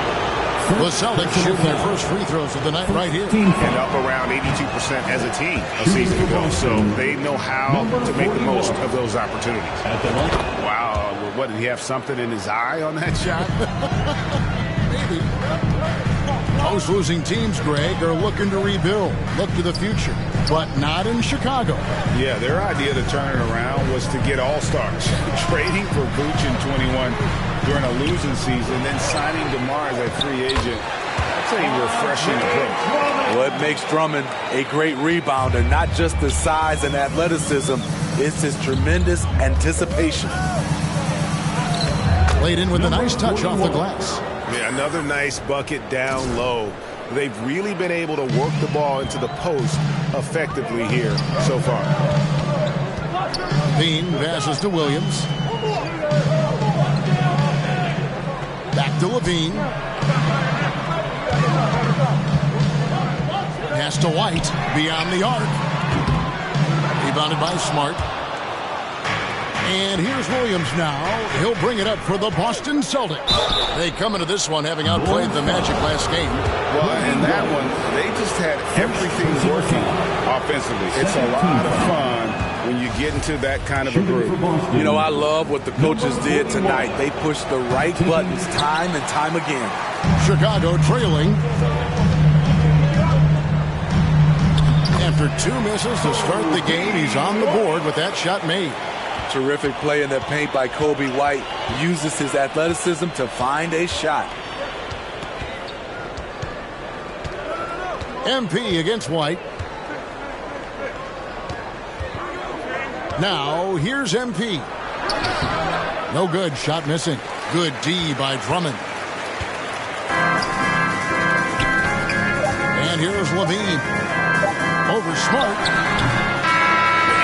The Celtics shooting their first free throws of the night right here. And up around 82% as a team a season ago. So they know how to make the most of those opportunities. Wow. What, did he have something in his eye on that shot? Maybe. Most losing teams, Greg, are looking to rebuild, look to the future, but not in Chicago. Yeah, their idea to turn it around was to get all-stars. Trading for Vooch in 21 during a losing season, then signing DeMar as a free agent. That's a refreshing approach. Well, it makes Drummond a great rebounder, not just the size and athleticism, it's his tremendous anticipation. Played in with a nice touch off the glass. Yeah, another nice bucket down low. They've really been able to work the ball into the post effectively here so far. Bean passes to Williams. Back to Levine. Pass to White. Beyond the arc. Rebounded by Smart. And here's Williams now. He'll bring it up for the Boston Celtics. They come into this one having outplayed the Magic last game. Well, in that one, they just had everything working offensively. It's a lot of fun when you get into that kind of a group. You know, I love what the coaches did tonight. They pushed the right buttons time and time again. Chicago trailing. After 2 misses to start the game, he's on the board with that shot made. Terrific play in the paint by Kobe White. He uses his athleticism to find a shot. MP against White. Now, here's MP. No good. Shot missing. Good D by Drummond. And here's Levine. Over Smart.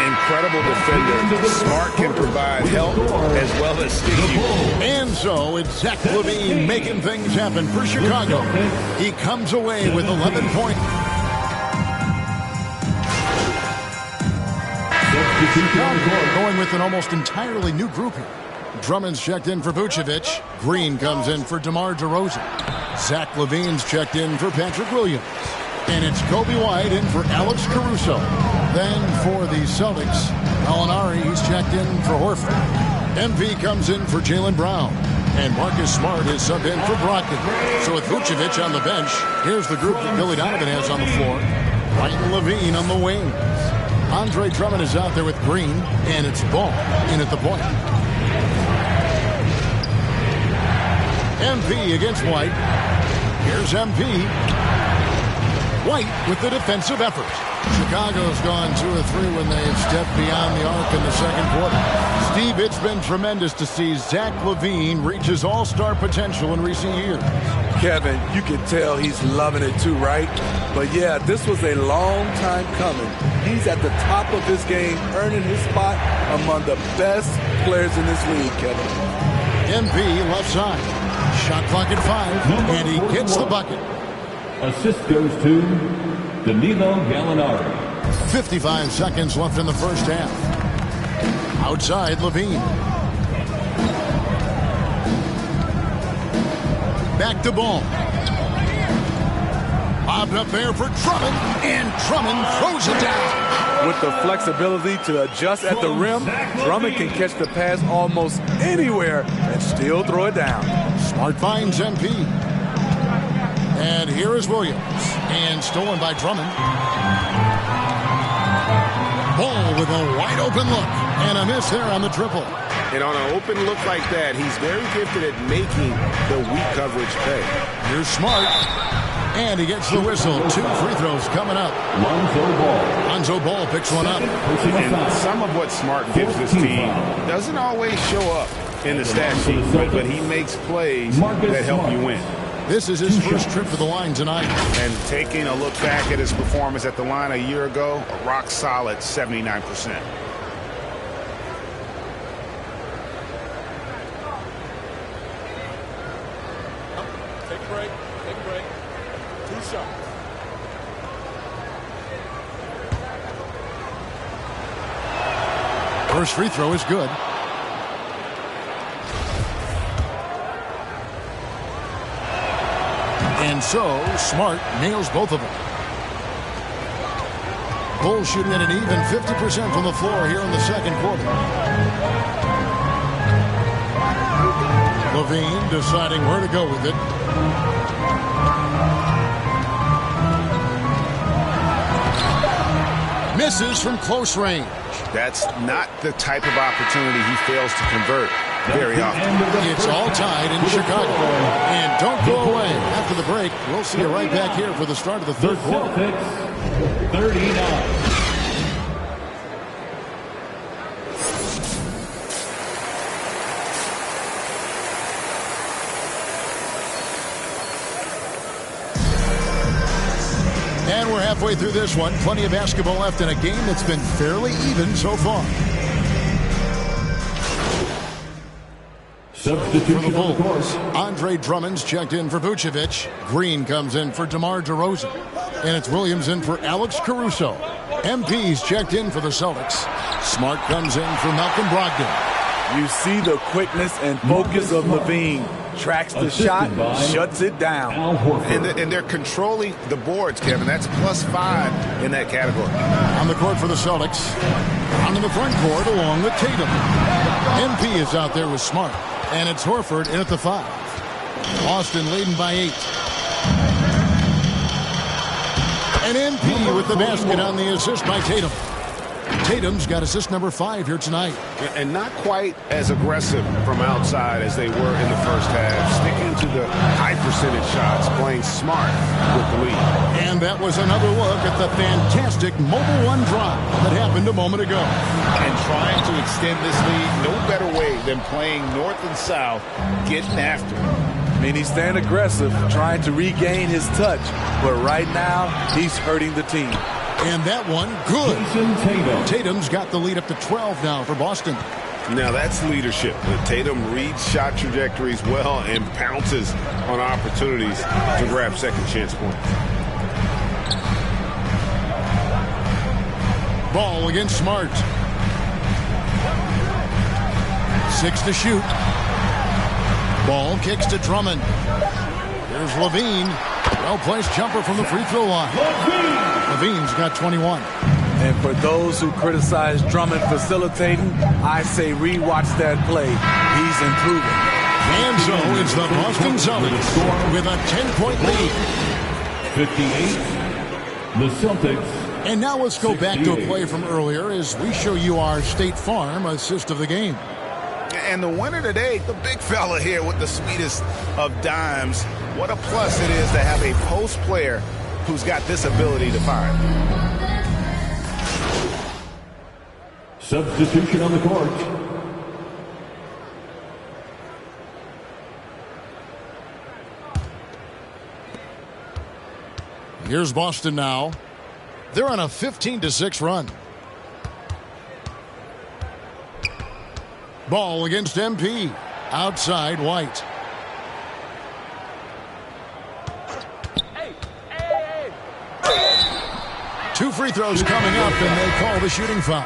Incredible defender. Smart can provide help as well as stick you. And so it's Zach Levine making things happen for Chicago. He comes away with 11 points. Chicago going with an almost entirely new group here. Drummond's checked in for Vucevic. Green comes in for DeMar DeRozan. Zach Levine's checked in for Patrick Williams. And it's Kobe White in for Alex Caruso. Then for the Celtics, Gallinari, he's checked in for Horford. MP comes in for Jaylen Brown. And Marcus Smart is subbed in for Brogdon. So with Vucevic on the bench, here's the group that Billy Donovan has on the floor. White and Levine on the wings. Andre Drummond is out there with Green, and it's Ball in at the point. MP against White. Here's MP. White with the defensive effort. Chicago's gone 2 or 3 when they've stepped beyond the arc in the second quarter. Steve, it's been tremendous to see Zach Levine reach his all-star potential in recent years. Kevin, you can tell he's loving it too, right? But yeah, this was a long time coming. He's at the top of his game, earning his spot among the best players in this league, Kevin. MP left side. Shot clock at 5, and he gets the bucket. Assist goes to Danilo Gallinari. 55 seconds left in the first half. Outside, Levine. Back to Ball. Bobbed up there for Drummond, and Drummond throws it down. With the flexibility to adjust at the rim, Drummond can catch the pass almost anywhere and still throw it down. Smart finds MP. And here is Williams. And stolen by Drummond. Ball with a wide open look. And a miss there on the triple. And on an open look like that, he's very gifted at making the weak coverage pay. Here's Smart. And he gets the whistle. 2 free throws coming up. Lonzo Ball picks one up. And some of what Smart gives this team doesn't always show up in the stat sheet, but he makes plays that help you win. This is his first trip to the line tonight. And taking a look back at his performance at the line a year ago, a rock solid 79%. Take a break. 2 shots. First free throw is good. And so, Smart nails both of them. Bulls shooting at an even 50% from the floor here in the second quarter. Levine deciding where to go with it. Misses from close range. That's not the type of opportunity he fails to convert very often. It's all tied in Chicago. And don't go away. After the break, we'll see you right back here for the start of the third quarter. 39. And we're halfway through this one. Plenty of basketball left in a game that's been fairly even so far. Substitution for the Bulls, Andre Drummond's checked in for Vucevic. Green comes in for DeMar DeRozan. And it's Williams in for Alex Caruso. MP's checked in for the Celtics. Smart comes in for Malcolm Brogdon. You see the quickness and focus of Levine. Tracks the shot, shuts it down. And they're controlling the boards, Kevin. That's +5 in that category. On the court for the Celtics. On to the front court along with Tatum. MP is out there with Smart. And it's Horford in at the 5. Boston leading by 8. And MP with the basket on the assist by Tatum. Tatum's got assist number 5 here tonight. And not quite as aggressive from outside as they were in the first half. Sticking to the high percentage shots, playing smart with the lead. And that was another look at the fantastic Mobile One drive that happened a moment ago. And trying to extend this lead, no better way than playing north and south, getting after it. I mean, he's staying aggressive, trying to regain his touch. But right now, he's hurting the team. And that one, good. Tatum's got the lead up to 12 now for Boston. Now that's leadership. Tatum reads shot trajectories well and pounces on opportunities to grab second chance points. Ball against Smart. 6 to shoot. Ball kicks to Drummond. Here's Levine. Well-placed jumper from the free throw line. Levine's got 21. And for those who criticize Drummond facilitating, I say rewatch that play. He's improving. And so it's the Boston Celtics with a 10-point lead. 58, the Celtics. And now let's go back to a play from earlier as we show you our State Farm assist of the game. And the winner today, the big fella here with the sweetest of dimes. What a plus it is to have a post player who's got this ability to find. Substitution on the court. Here's Boston now. They're on a 15-6 run. Ball against MP. Outside White. Two free throws coming up, and they call the shooting foul.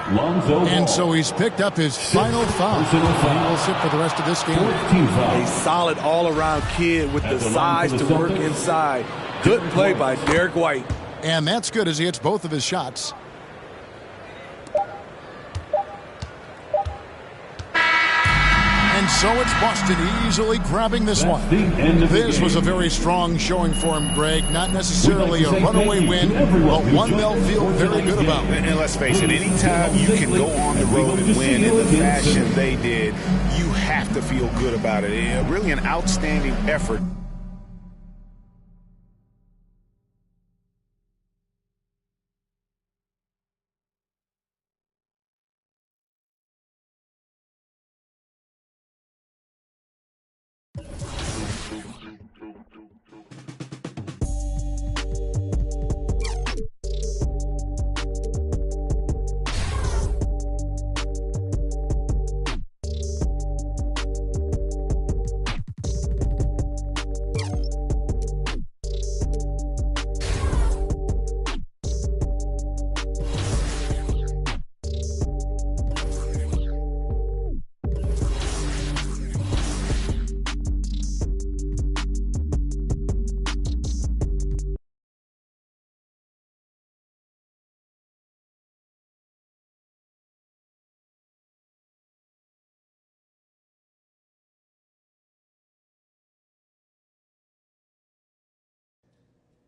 And so he's picked up his final foul. He will sit for the rest of this game. A solid all-around kid with the size to work inside. Good play by Derek White. And that's good as he hits both of his shots. And And so it's Boston easily grabbing this one. This was a very strong showing for him, Greg. Not necessarily a runaway win, but one they'll feel very good about. And let's face it, anytime you can go on the road and win in the fashion they did, you have to feel good about it. Really an outstanding effort.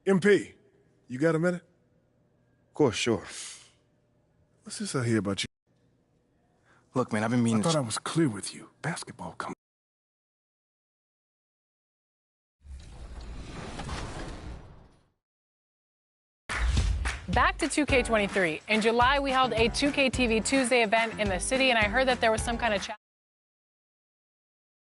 MP, you got a minute? Of course, sure. What's this I hear about you? Look, man, I've been meaning I thought I was clear with you. Basketball comes. Back to 2K23. In July, we held a 2K TV Tuesday event in the city, and I heard that there was some kind of chat.